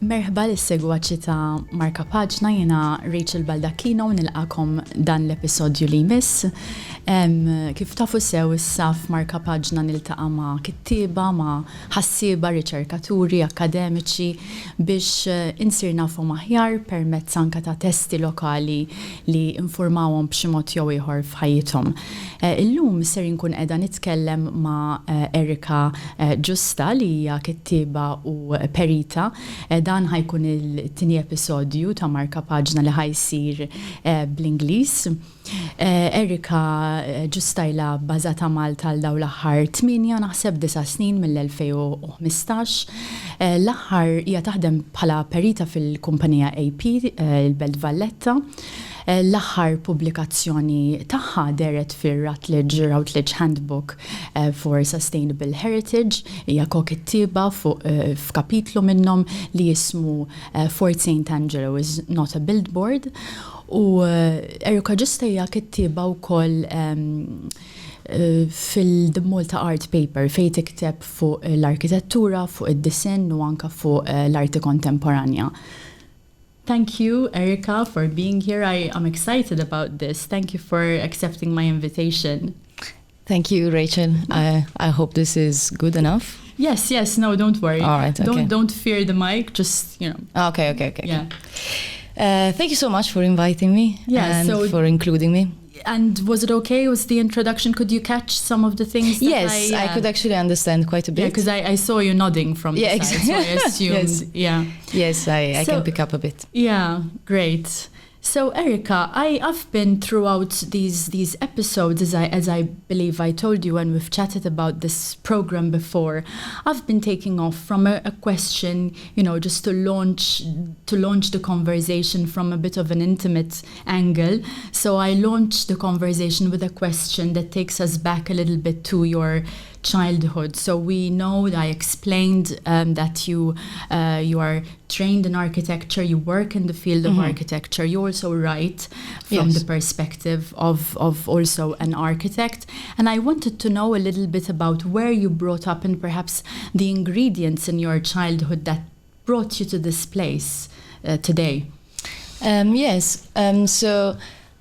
Merħba l-segwaċi ta' Markapaġna, jena Rachel Baldacchino u nilqakom dan l-episodju li jmiss. Kif tafu sew issa f'Markapaġna niltaqa' ma' kittiba, ma' ħassieba, riċerkaturi, akademiċi biex insir nafu aħjar permezz anke ta' testi lokali li informawhom b'xi mod jew ieħor f'ħajjithom. Illum ser inkun qiegħda nitkellem ma' Erica Giusta li hija kittiba u perita. Dan ħajkun il-tini episodju ta' Markapaġna li ħajsir bl-Ingliż. Erica Giusta ilha bbażata Malta għal dawn l-aħħar 8 naħseb 9 snin mill-2015. L-aħħar hija taħdem bħala perita fil-kumpanija AP Valletta. L-aħħar pubblikazzjoni tagħha deret fir-Routledge Handbook for Sustainable Heritage, hija kokittiba f'kapitlu minnhom li jismu Fort St. Angelo is not a billboard. U Erica Giusta hija kittiba wkoll fil-Malta Artpaper fejn tikteb fuq l-arkitettura, fuq id-disinn u anke fuq l-arti kontemporanja. Thank you, Erica, for being here. I'm excited about this. Thank you for accepting my invitation. Thank you, Rachel. I hope this is good enough. Yes. No, don't worry. All right. Okay. Don't fear the mic. Just, Okay. Yeah. Thank you so much for inviting me and for including me. And was it okay? Was the introduction? Could you catch some of the things? Yes, I could actually understand quite a bit. Yeah, because I saw you nodding from the side, exactly. so I assumed. Yes, I can pick up a bit. Yeah, great. So Erica, I've been throughout these episodes, as I believe I told you when we've chatted about this program before, I've been taking off from a question, just to launch the conversation from a bit of an intimate angle. So I launched the conversation with a question that takes us back a little bit to your childhood. So we know that I explained that you are trained in architecture, you work in the field of architecture, you also write from the perspective of also an architect. And I wanted to know a little bit about where you brought up and perhaps the ingredients in your childhood that brought you to this place today. So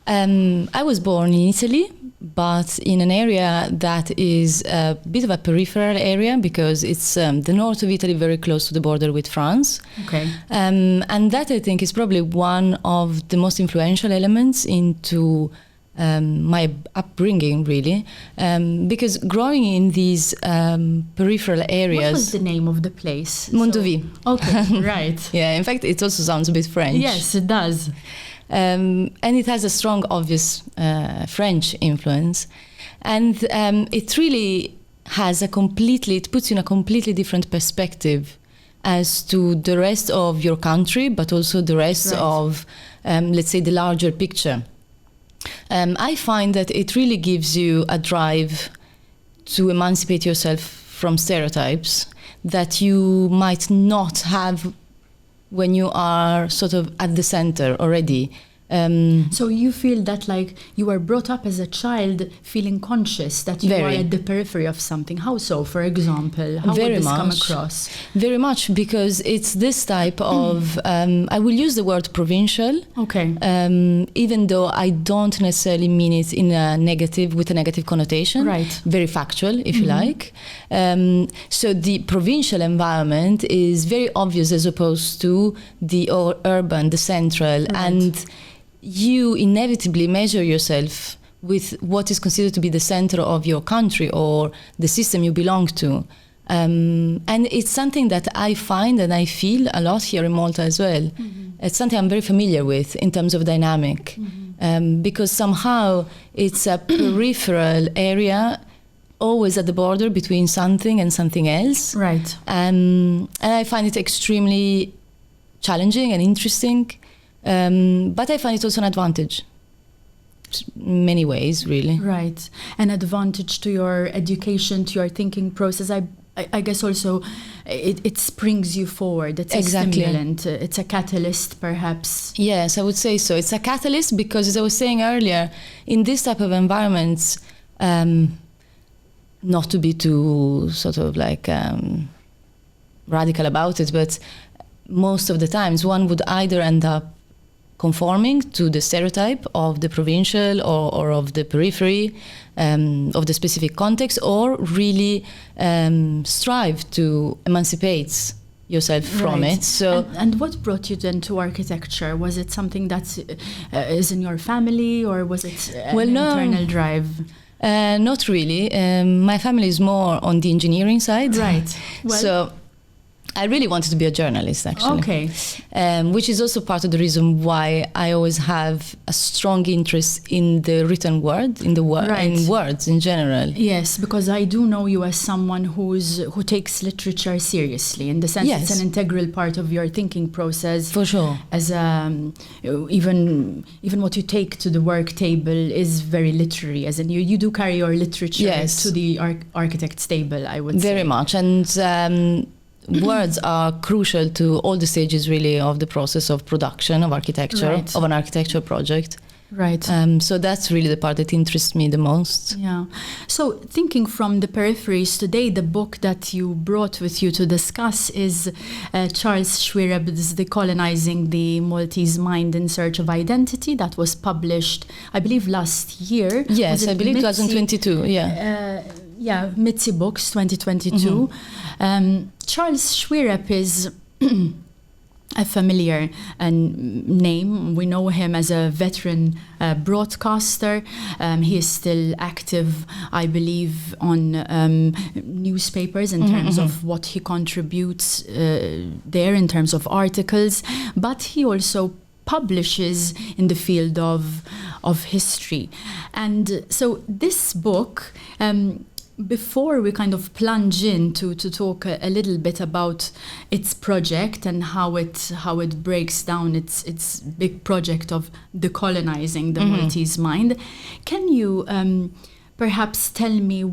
I was born in Italy, but in an area that is a bit of a peripheral area because it's the north of Italy, very close to the border with France. Okay. And that I think is probably one of the most influential elements into my upbringing, really, because growing in these peripheral areas. What was the name of the place? Mondovì. Okay, right. Yeah, in fact, it also sounds a bit French. Yes, it does. And it has a strong, obvious French influence. And it really has it puts you in a completely different perspective as to the rest of your country, but also the rest of, let's say, the larger picture. I find that it really gives you a drive to emancipate yourself from stereotypes that you might not have when you are sort of at the center already. So you feel that like you were brought up as a child feeling conscious that you are at the periphery of something. How so, for example? How would this come across? Very much, because it's this type of, I will use the word provincial. Okay. Even though I don't necessarily mean it with a negative connotation. Right. Very factual, if you like. So the provincial environment is very obvious as opposed to the urban, the central, and you inevitably measure yourself with what is considered to be the center of your country or the system you belong to. And it's something that I find and I feel a lot here in Malta as well. It's something I'm very familiar with in terms of dynamic, because somehow it's a peripheral area, always at the border between something and something else. Right. And I find it extremely challenging and interesting. But I find it also an advantage in many ways, really. Right. An advantage to your education, to your thinking process. I guess also it springs you forward. It's a stimulant. It's a catalyst, perhaps. Yes, I would say so. It's a catalyst because, as I was saying earlier, in this type of environments, not to be too sort of like radical about it, but most of the times one would either end up conforming to the stereotype of the provincial or of the periphery of the specific context, or really strive to emancipate yourself from it. So, and what brought you then to architecture? Was it something that is in your family, or was it an internal drive? Not really. My family is more on the engineering side. Right. Well, so I really wanted to be a journalist, actually. Okay. Which is also part of the reason why I always have a strong interest in the written word, in words in general. Yes, because I do know you as someone who takes literature seriously, in the sense it's an integral part of your thinking process. For sure. As even what you take to the work table is very literary, as in you do carry your literature to the architect's table, I would say. Very much. And words are crucial to all the stages really of the process of production of architecture, of an architecture project. Right. So that's really the part that interests me the most. Yeah. So thinking from the peripheries today, the book that you brought with you to discuss is Charles Xuereb's Decolonising the Maltese Mind in Search of Identity, that was published, I believe, last year. Yes, I believe 2022, Mitzi Books, 2022. Charles Xuereb is a familiar name. We know him as a veteran broadcaster. He is still active, I believe, on newspapers in terms of what he contributes there in terms of articles, but he also publishes in the field of history. And so this book, before we kind of plunge in to talk a little bit about its project and how it breaks down its big project of decolonizing the Maltese mind, can you perhaps tell me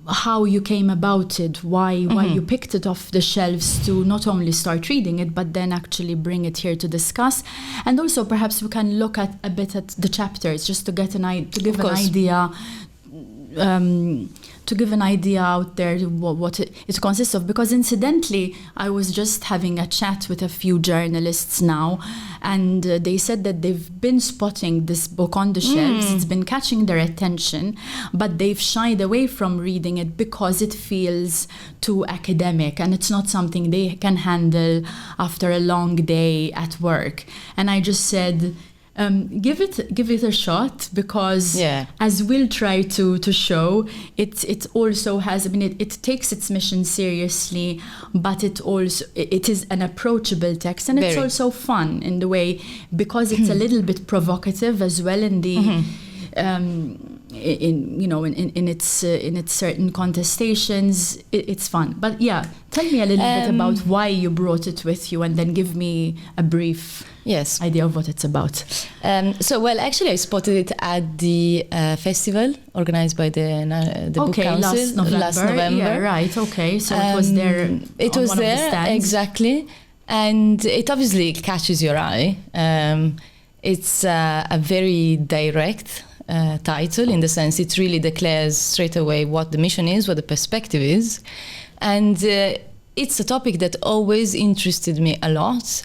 how you came about it, why you picked it off the shelves to not only start reading it, but then actually bring it here to discuss? And also perhaps we can look at a bit at the chapters, just to get to give an idea out there what it consists of. Because incidentally, I was just having a chat with a few journalists now, and they said that they've been spotting this book on the shelves. It's been catching their attention, but they've shied away from reading it because it feels too academic and it's not something they can handle after a long day at work. And I just said, give it a shot, because as we'll try to show, it also has, it takes its mission seriously, but it is an approachable text, and it's also fun in the way, because it's a little bit provocative as well in the in its certain contestations. It's fun. But tell me a little bit about why you brought it with you, and then give me a brief idea of what it's about. Actually, I spotted it at the festival organized by the Book Council last November. Yeah, right. Okay, so it was there. It was there, exactly, and it obviously catches your eye. It's a very direct title, in the sense it really declares straight away what the mission is, what the perspective is, and it's a topic that always interested me a lot.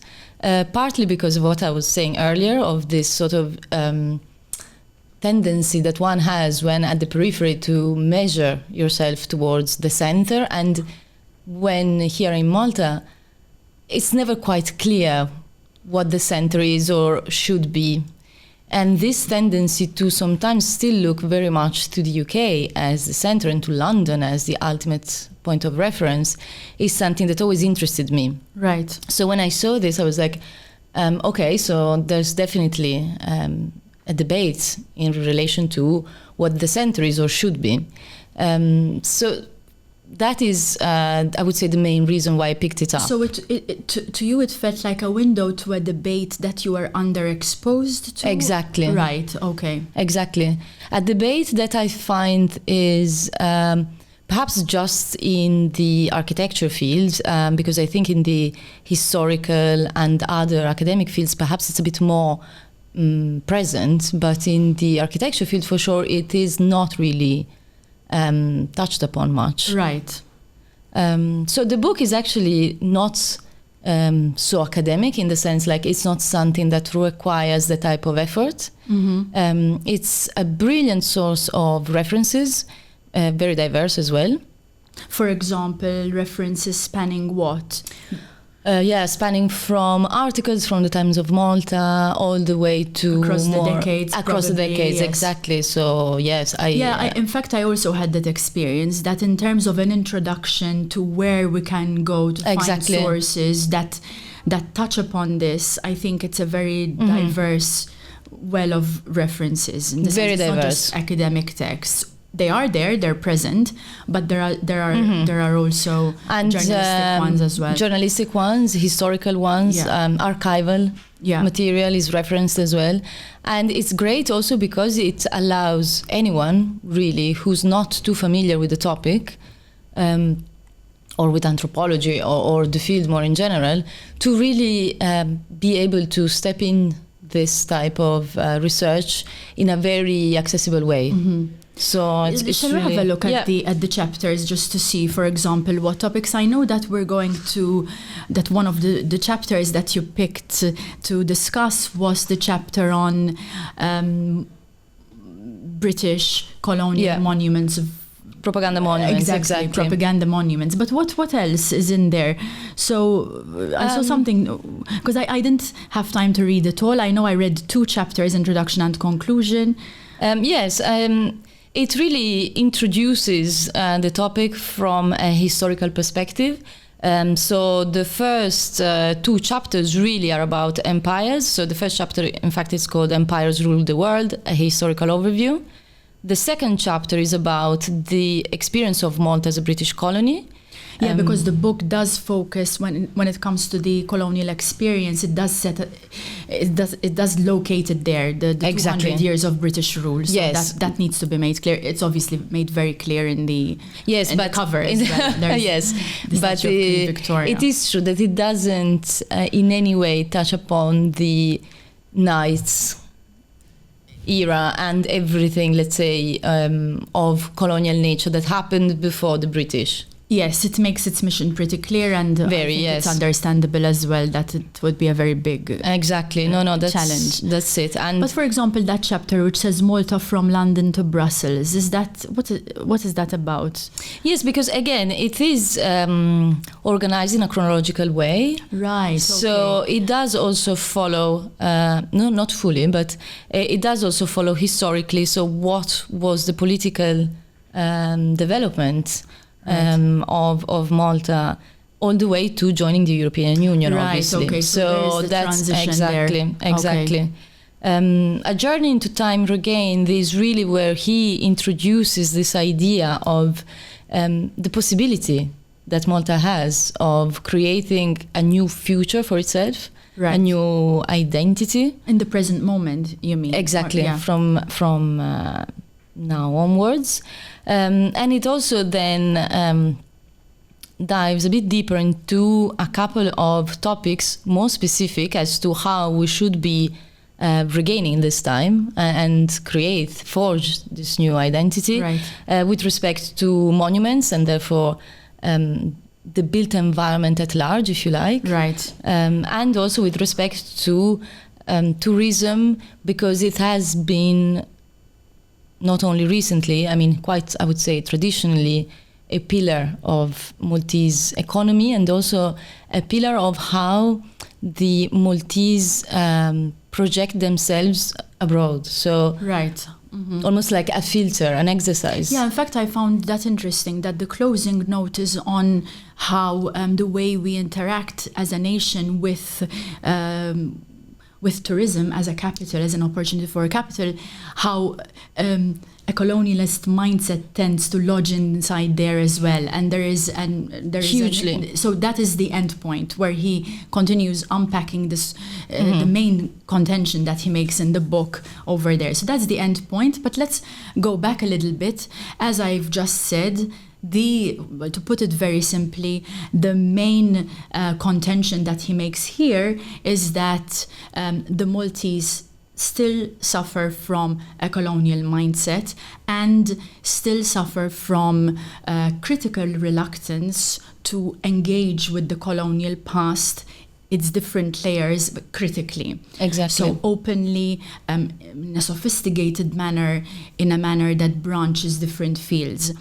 Partly because of what I was saying earlier, of this sort of tendency that one has when at the periphery to measure yourself towards the center, and when here in Malta, it's never quite clear what the center is or should be. And this tendency to sometimes still look very much to the UK as the center and to London as the ultimate point of reference is something that always interested me. Right. So when I saw this, I was like, okay, so there's definitely a debate in relation to what the center is or should be. So that is, I would say, the main reason why I picked it up. So to you, it felt like a window to a debate that you were underexposed to? Exactly. Right, okay. Exactly. A debate that I find is perhaps just in the architecture field, because I think in the historical and other academic fields, perhaps it's a bit more present, but in the architecture field, for sure, it is not really touched upon much. Right. So the book is actually not so academic in the sense like it's not something that requires the type of effort. It's a brilliant source of references, very diverse as well. For example, references spanning what? Spanning from articles from the Times of Malta all the way to across the decades. Across the decades, yes. exactly. So yes, in fact, I also had that experience that in terms of an introduction to where we can go to find sources that touch upon this, I think it's a very diverse well of references. In the very sense, it's diverse. Not just academic texts. They are there, they're present, but there are also journalistic ones as well. Journalistic ones, historical ones, archival material is referenced as well. And it's great also because it allows anyone really who's not too familiar with the topic or with anthropology or the field more in general to really be able to step in this type of research in a very accessible way. So it's shall really, we have a look at the chapters just to see, for example, what topics? I know that we're going to that one of the chapters that you picked to discuss was the chapter on British colonial monuments of propaganda monuments. Exactly, propaganda monuments. But what else is in there? So I saw something, because I didn't have time to read it all. I know I read 2 chapters, introduction and conclusion. It really introduces the topic from a historical perspective. So the first 2 chapters really are about empires. So the first chapter, in fact, is called Empires Rule the World, a historical overview. The second chapter is about the experience of Malta as a British colony. Yeah, because the book does focus when it comes to the colonial experience. It does locate it there. The 200 years of British rule. So yes, that needs to be made clear. It's obviously made very clear in the the cover as well. Yes, but it is true that it doesn't in any way touch upon the Knights era and everything, let's say, of colonial nature that happened before the British. Yes, it makes its mission pretty clear, and it's understandable as well that it would be a very big that's challenge. That's it. But for example, that chapter which says Malta from London to Brussels, is that what is that about? Yes, because again, it is organized in a chronological way. Right. So it does also follow, not fully, but it does also follow historically. So what was the political development of Malta all the way to joining the European Union, obviously. Okay, so that's exactly. Okay. A Journey into Time Regained is really where he introduces this idea of the possibility that Malta has of creating a new future for itself, a new identity. In the present moment, you mean? Exactly, from now onwards. And it also then dives a bit deeper into a couple of topics more specific as to how we should be regaining this time and forge this new identity with respect to monuments and therefore the built environment at large, if you like. Right. And also with respect to tourism, because it has been not only recently, I mean, quite, I would say, traditionally, a pillar of Maltese economy and also a pillar of how the Maltese project themselves abroad. So almost like a filter, an exercise. Yeah, in fact, I found that interesting, that the closing note is on how the way we interact as a nation with tourism as a capital, as an opportunity for a capital, how a colonialist mindset tends to lodge inside there as well. And there is hugely. So that is the end point where he continues unpacking this, the main contention that he makes in the book over there. So that's the end point. But let's go back a little bit. As I've just said, to put it very simply, the main contention that he makes here is that the Maltese still suffer from a colonial mindset and still suffer from critical reluctance to engage with the colonial past, its different layers, but critically. Exactly. So openly, in a sophisticated manner, in a manner that branches different fields.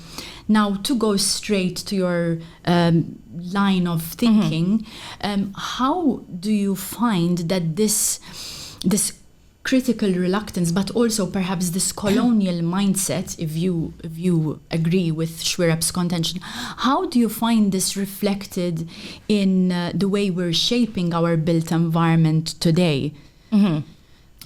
Now, to go straight to your line of thinking, how do you find that this critical reluctance, but also perhaps this colonial mindset, if you agree with Xuereb's contention, how do you find this reflected in the way we're shaping our built environment today?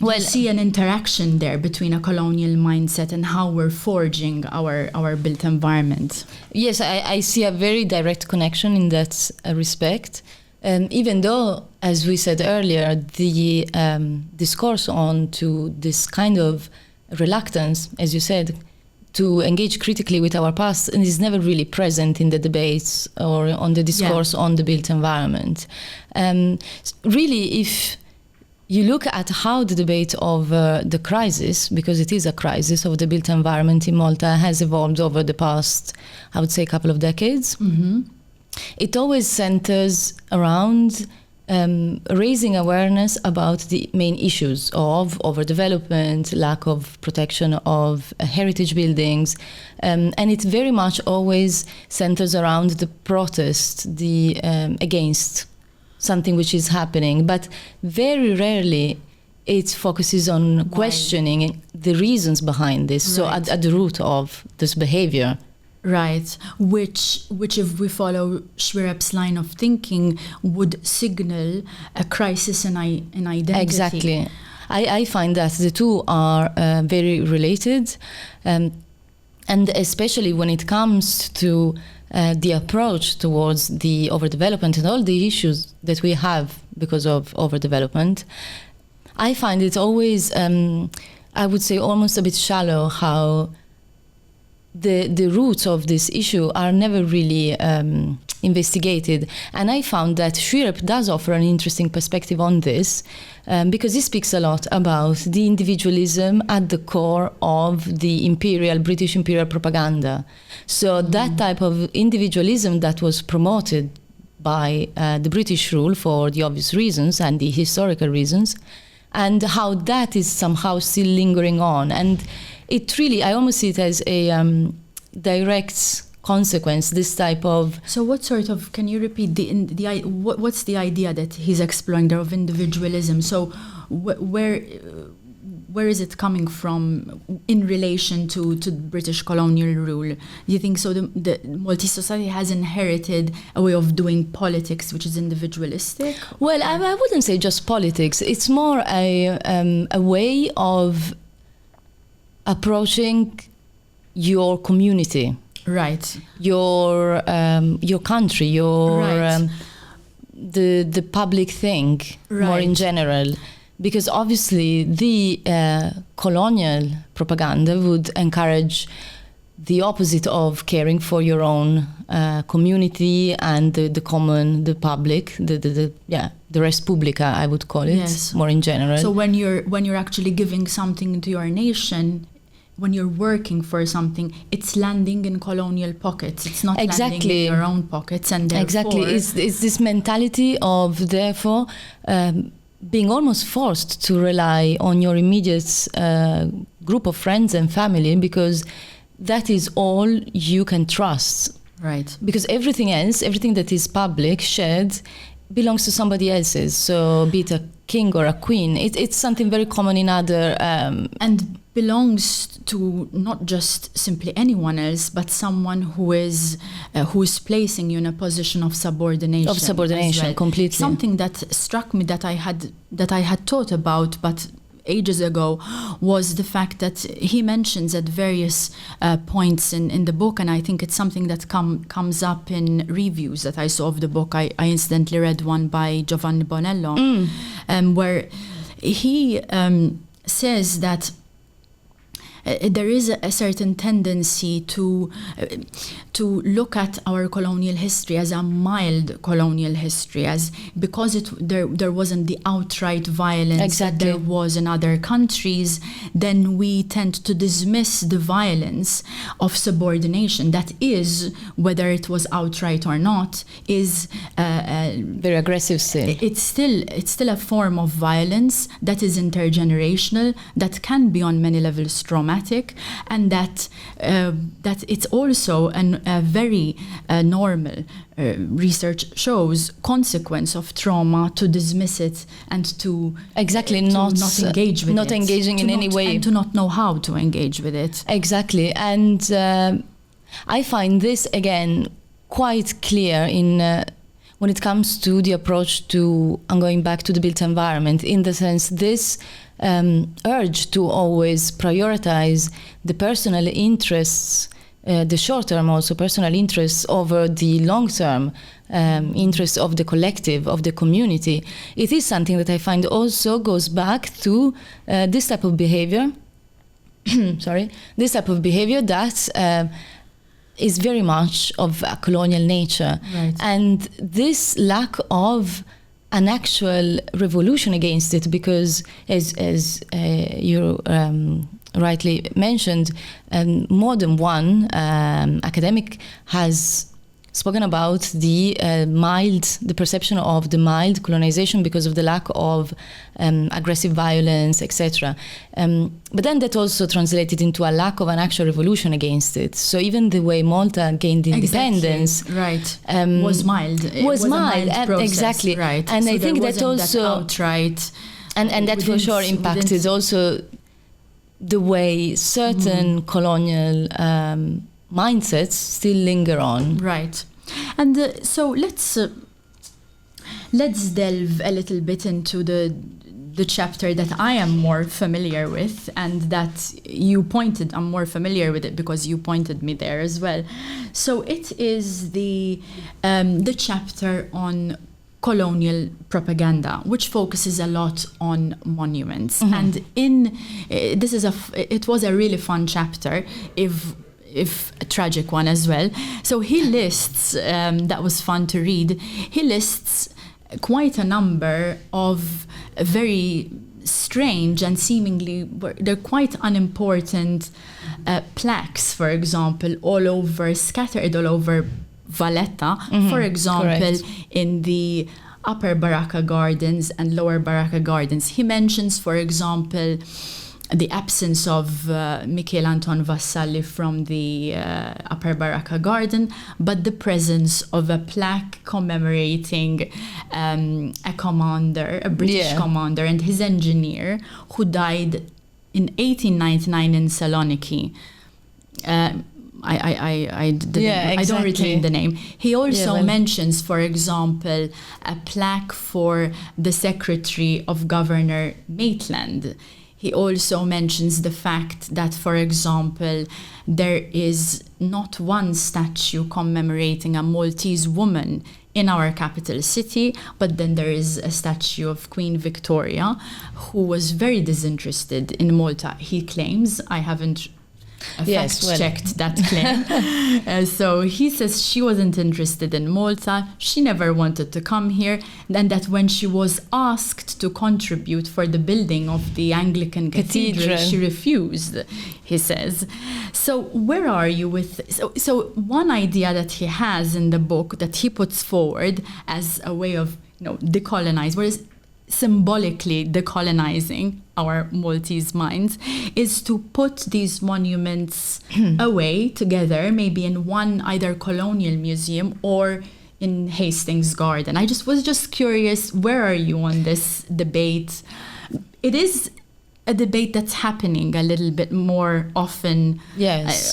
Well, see an interaction there between a colonial mindset and how we're forging our built environment. Yes, I see a very direct connection in that respect. Even though, as we said earlier, the discourse on to this kind of reluctance, as you said, to engage critically with our past is never really present in the debates or on the discourse on the built environment. Really, if you look at how the debate of the crisis, because it is a crisis of the built environment in Malta, has evolved over the past, I would say, couple of decades, it always centers around raising awareness about the main issues of overdevelopment, lack of protection of heritage buildings, and it very much always centers around the protest, against something which is happening, but very rarely it focuses on questioning the reasons behind this, so at the root of this behavior. Right, which if we follow Xuereb's line of thinking, would signal a crisis in identity. Exactly. I find that the two are very related, and especially when it comes to the approach towards the overdevelopment and all the issues that we have because of overdevelopment, I find it always, I would say, almost a bit shallow how the roots of this issue are never really investigated. And I found that Xuereb does offer an interesting perspective on this, because he speaks a lot about the individualism at the core of the British imperial propaganda. So that type of individualism that was promoted by the British rule for the obvious reasons and the historical reasons, and how that is somehow still lingering on. And it really, I almost see it as a direct consequence, this type of... So what sort of, can you repeat, what's the idea that he's exploring there of individualism? So where is it coming from in relation to British colonial rule? Do you think so the Maltese society has inherited a way of doing politics which is individualistic? Well, I wouldn't say just politics. It's more a way of approaching your community, right? Your country, your the public thing, more in general. Because obviously the colonial propaganda would encourage the opposite of caring for your own community and the common, the public, the res publica, I would call it, more in general. So when you're actually giving something to your nation, when you're working for something, it's landing in colonial pockets. It's not landing in your own pockets, and therefore... Exactly. It's this mentality of, therefore, being almost forced to rely on your immediate group of friends and family, because that is all you can trust. Right. Because everything else, everything that is public, shared, belongs to somebody else's. So be it a king or a queen, it's something very common in other... and belongs to not just simply anyone else, but someone who is placing you in a position of subordination. Of subordination, well. Completely. Something that struck me that I had thought about, but ages ago, was the fact that he mentions at various points in the book, and I think it's something that comes up in reviews that I saw of the book. I instantly read one by Giovanni Bonello, where he says that there is a certain tendency to look at our colonial history as a mild colonial history, as because there wasn't the outright violence that there was in other countries, then we tend to dismiss the violence of subordination that is, whether it was outright or not, is very aggressive still. It's still a form of violence that is intergenerational, that can be on many levels traumatic, and that it's also a very normal research shows consequence of trauma to dismiss it and to not engage with it, engaging in any way, and to not know how to engage with it. Exactly, and I find this again quite clear in when it comes to the approach to, I'm going back to the built environment, in the sense this urge to always prioritize the personal interests, the short-term also personal interests over the long-term interests of the collective, of the community. It is something that I find also goes back to this type of behavior, this type of behavior that is very much of a colonial nature. Right. And this lack of an actual revolution against it, because as you rightly mentioned, more than one academic has spoken about the perception of the mild colonization because of the lack of aggressive violence, etc. But then that also translated into a lack of an actual revolution against it. So even the way Malta gained independence, was mild. Was mild, process, exactly. Right. And so I think that also that outright, and that for sure impacted also the way certain colonial mindsets still linger on. Right. And so let's delve a little bit into the chapter that I am more familiar with, and that I'm more familiar with it because you pointed me there as well. So it is the chapter on colonial propaganda, which focuses a lot on monuments. And it was a really fun chapter, if a tragic one as well. So he lists, that was fun to read, he lists quite a number of very strange and seemingly, they're quite unimportant plaques, for example, scattered all over Valletta. For example, in the Upper Baracca Gardens and Lower Baracca Gardens. He mentions, for example, the absence of Michele Anton Vassalli from the Upper Baracca Garden, but the presence of a plaque commemorating a British commander and his engineer who died in 1899 in Saloniki. I don't retain the name. He also mentions, for example, a plaque for the secretary of Governor Maitland. He also mentions the fact that, for example, there is not one statue commemorating a Maltese woman in our capital city, but then there is a statue of Queen Victoria, who was very disinterested in Malta, he claims. I haven't fact-checked that claim. So he says she wasn't interested in Malta, she never wanted to come here, and that when she was asked to contribute for the building of the Anglican Cathedral, she refused, he says. So where are you with... So one idea that he has in the book that he puts forward as a way of decolonize, whereas symbolically decolonizing our Maltese minds, is to put these monuments away together, maybe in one either colonial museum or in Hastings Garden. I was just curious, where are you on this debate? It is a debate that's happening a little bit more often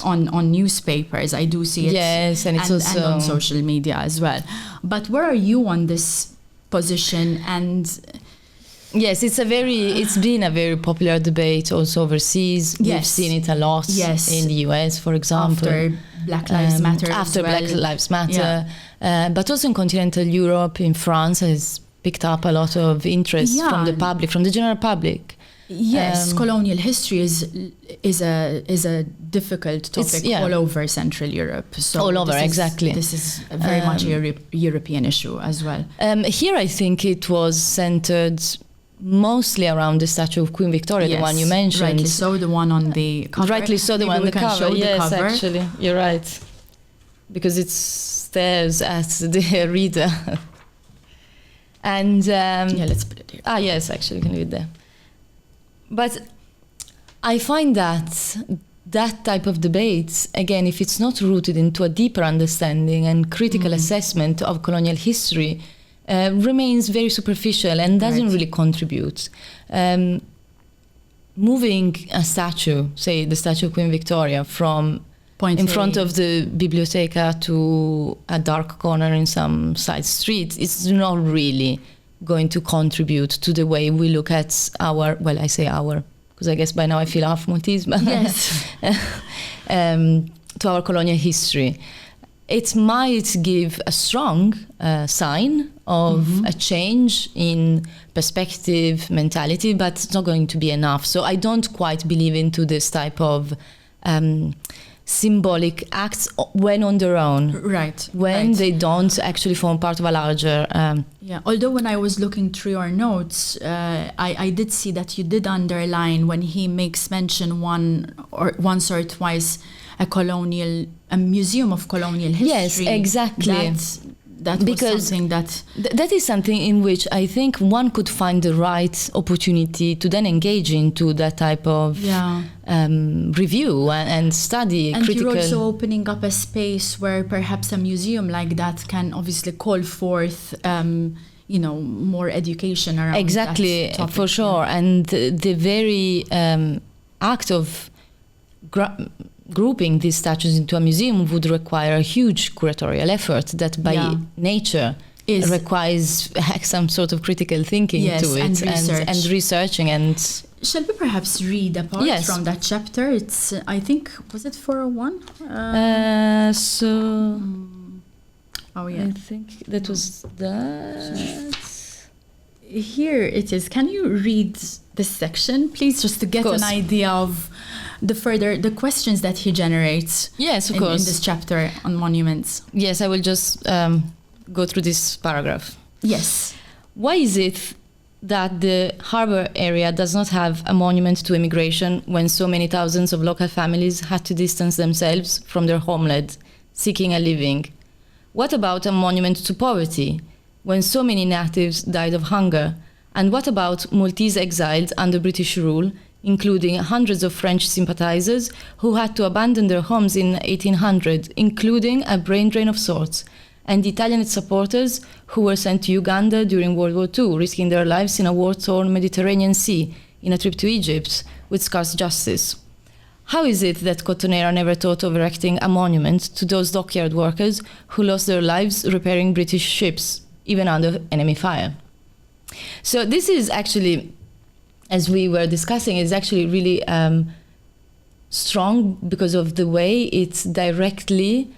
on newspapers. I do see it, and it's also on social media as well. But where are you on this position? And yes, it's been a very popular debate also overseas. We've seen it a lot in the US, for example. After Black Lives Matter. Black Lives Matter. But also in continental Europe, in France, has picked up a lot of interest from the public, from the general public. Yes, colonial history is a difficult topic all over Central Europe. So all over, exactly. This is very much a European issue as well. Here I think it was centered mostly around the statue of Queen Victoria, the one you mentioned. Rightly so, the one on the cover. Rightly so, the one on the cover. Yes, actually, you're right. Because it stares at the reader. And let's put it here. Yes, actually, you can leave it there. But I find that type of debate, again, if it's not rooted into a deeper understanding and critical assessment of colonial history, remains very superficial and doesn't really contribute. Moving a statue, say the statue of Queen Victoria, from in front of the Biblioteca to a dark corner in some side street, it's not really going to contribute to the way we look at our, well, I say our, because I guess by now I feel half Maltese, but yes. To our colonial history. It might give a strong sign of a change in perspective, mentality, but it's not going to be enough. So I don't quite believe into this type of symbolic acts when on their own. Right. When they don't actually form part of a larger... Although when I was looking through your notes, I did see that you did underline when he makes mention once or twice a museum of colonial history. Yes, exactly. That was something that... That is something in which I think one could find the right opportunity to then engage into that type of review and study. And critical. You're also opening up a space where perhaps a museum like that can obviously call forth more education around exactly, that topic. For sure. And the very act of grouping these statues into a museum would require a huge curatorial effort that by nature requires some sort of critical thinking to it and researching. And shall we perhaps read a part from that chapter? It's, I think, was it 401? I think that was that. Here it is. Can you read this section, please, just to get an idea of the questions that he generates? Yes, of in course. In this chapter on monuments. Yes, I will just go through this paragraph. Yes. Why is it that the harbour area does not have a monument to immigration when so many thousands of local families had to distance themselves from their homeland, seeking a living? What about a monument to poverty when so many natives died of hunger? And what about Maltese exiles under British rule, including hundreds of French sympathizers who had to abandon their homes in 1800, including a brain drain of sorts, and Italian supporters who were sent to Uganda during World War II, risking their lives in a war-torn Mediterranean Sea in a trip to Egypt with scarce justice? How is it that Cottonera never thought of erecting a monument to those dockyard workers who lost their lives repairing British ships, even under enemy fire? So this is actually, as we were discussing, is actually really strong because of the way it directly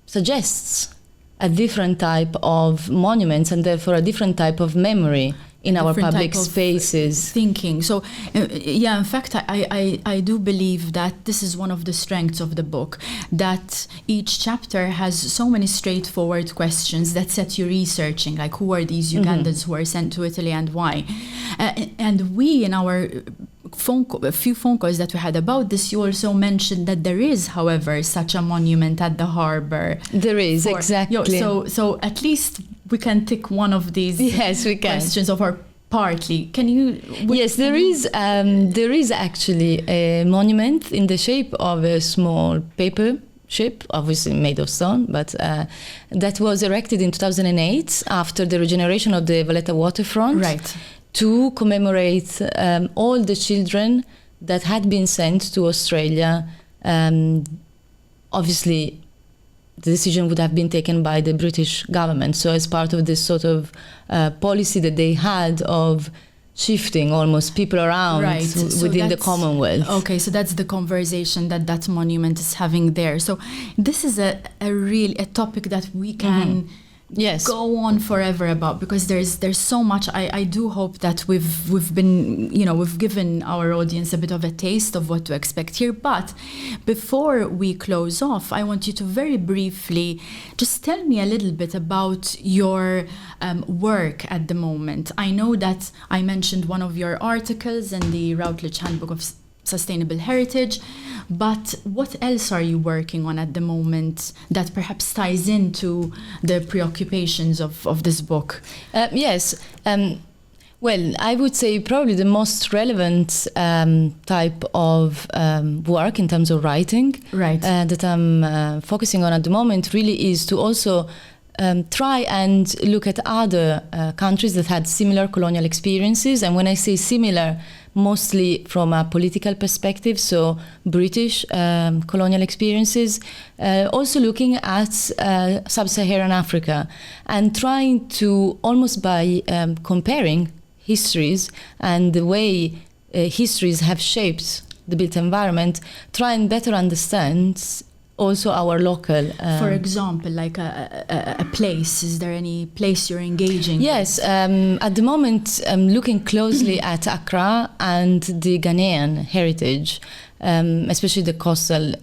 suggests a different type of monuments and therefore a different type of memory in our public spaces. Thinking. So, in fact, I do believe that this is one of the strengths of the book, that each chapter has so many straightforward questions that set you researching, like who are these Ugandans who were sent to Italy and why? And we, in our few phone calls that we had about this, you also mentioned that there is, however, such a monument at the harbour. There is, exactly. So at least we can tick one of these questions of our partly. Can you? Yes, there is actually a monument in the shape of a small paper ship, obviously made of stone, but that was erected in 2008 after the regeneration of the Valletta waterfront. Right. To commemorate all the children that had been sent to Australia. Obviously, the decision would have been taken by the British government. So as part of this sort of policy that they had of shifting almost people around within the Commonwealth. Okay, so that's the conversation that monument is having there. So this is a real topic that we can go on forever about, because there's so much. I do hope that we've been, we've given our audience a bit of a taste of what to expect here. But before we close off, I want you to very briefly just tell me a little bit about your work at the moment. I know that I mentioned one of your articles in the Routledge Handbook of Sustainable Heritage, but what else are you working on at the moment that perhaps ties into the preoccupations of this book? Yes. Well, I would say probably the most relevant type of work in terms of writing that I'm focusing on at the moment really is to also try and look at other countries that had similar colonial experiences. And when I say similar, mostly from a political perspective, so British colonial experiences, also looking at sub-Saharan Africa and trying to, almost by comparing histories and the way histories have shaped the built environment, try and better understand also our local. For example, like a place, is there any place you're engaging? Yes, at the moment I'm looking closely at Accra and the Ghanaian heritage, especially the coastal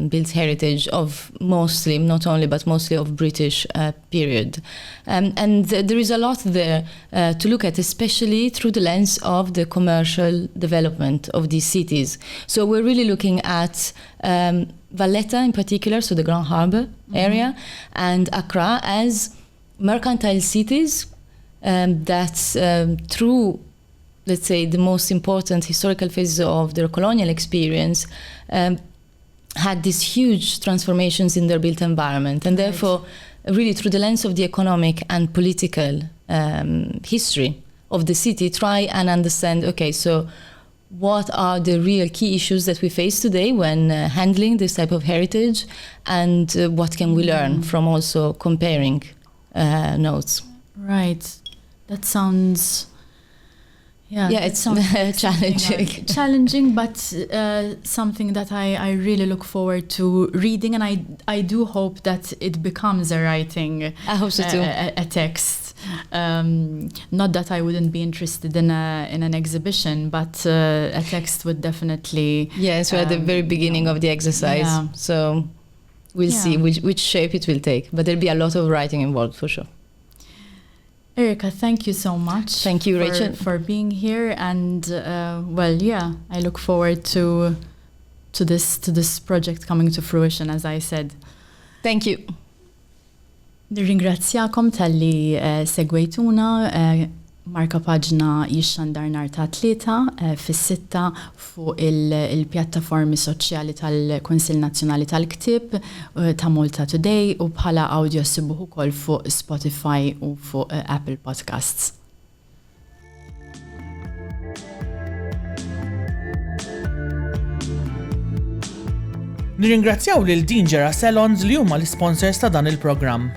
built heritage of mostly, not only, but mostly of British period. And there is a lot there to look at, especially through the lens of the commercial development of these cities. So we're really looking at Valletta in particular, so the Grand Harbour area, and Accra as mercantile cities that through, let's say, the most important historical phases of their colonial experience had these huge transformations in their built environment, and therefore really through the lens of the economic and political history of the city, try and understand, okay, so what are the real key issues that we face today when handling this type of heritage, and what can we learn from also comparing notes. Right. That sounds... Yeah, it sounds challenging. Challenging, but something that I really look forward to reading, and I do hope that it becomes a writing. I hope so too. A text. Not that I wouldn't be interested in an exhibition, but a text would definitely. Yes, we're at the very beginning of the exercise, so we'll see which shape it will take. But there'll be a lot of writing involved for sure. Erica, thank you so much. Thank you, Rachel, for being here, and I look forward to this project coming to fruition, as I said. Thank you. Nirringrazzjakom tal-li segwejtuna. Markapaġna jixxandar nhar ta' tlieta fis-sitta fuq il-pjattaformi soċjali tal-Kunsill Nazzjonali tal-Ktib ta' Malta Today, u bħala audio ssibuh ukoll fuq Spotify u fuq Apple Podcasts. Nirringrazzjaw lil Dinġera Salons li huma l-sponsors ta' dan il-programm.